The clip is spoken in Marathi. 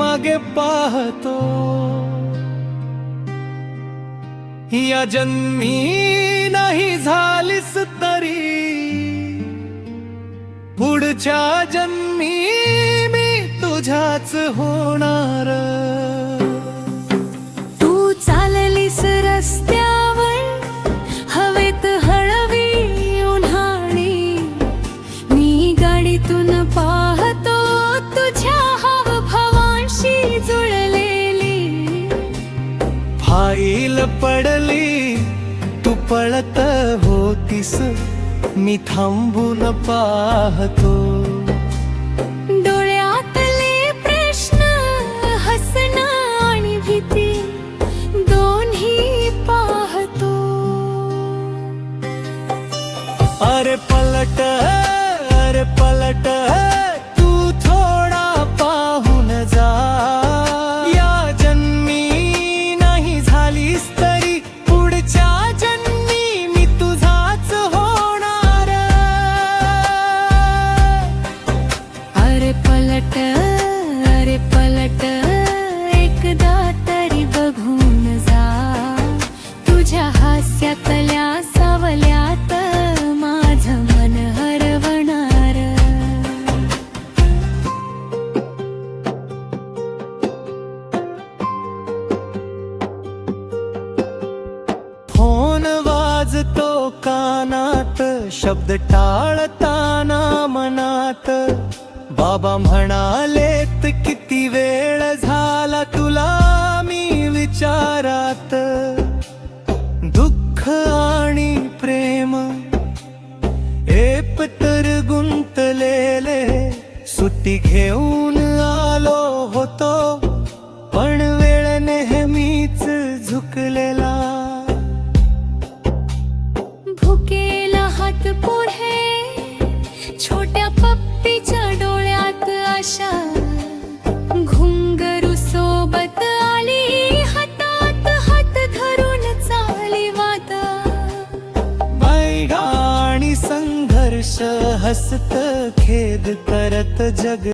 मागे पाहतो. या जन्मी नाही झालीस तरी पुढच्या जन्मी मी तुझ्याच होणार. तू चाललीस रस्त्यावर हवेत हळवी उन्हाळी, मी गाडीतून पाहतो तुझ्या हावभावांशी जुळलेली. फाईल पडली तू पळत होतीस, मी थांबून पाहतो. डोळ्यातले प्रश्न, हसणं आणि भीती दोन्ही पाहतो. अरे पलट तू थोडा पाहून जा. या जन्मी नाही झालीस तरी पुढच्या जन्मी मी तुझाच होणार. अरे पलट एकदा तरी बघून जा. तुझ्या हास्यातल्या सावल्यात माझं मन हरवणार. फोन वाजतो कानात, शब्द टाळताना मनात. बाबा म्हणालेत किती वेळ झाला तुला मी विचारात. दुःख आणि प्रेम एपतर गुंतलेले, सुट्टी घेऊन आलो होतो पण वेळ नेहमीच झुकलेला. भुकेला हात पुढे, छोट्या पप्पीच्या डोळ्यात आशा. घुंगरू सोबत आली, हातात हात धरून चाली वादा. मैदानी संघर्ष हसत खेद करत जग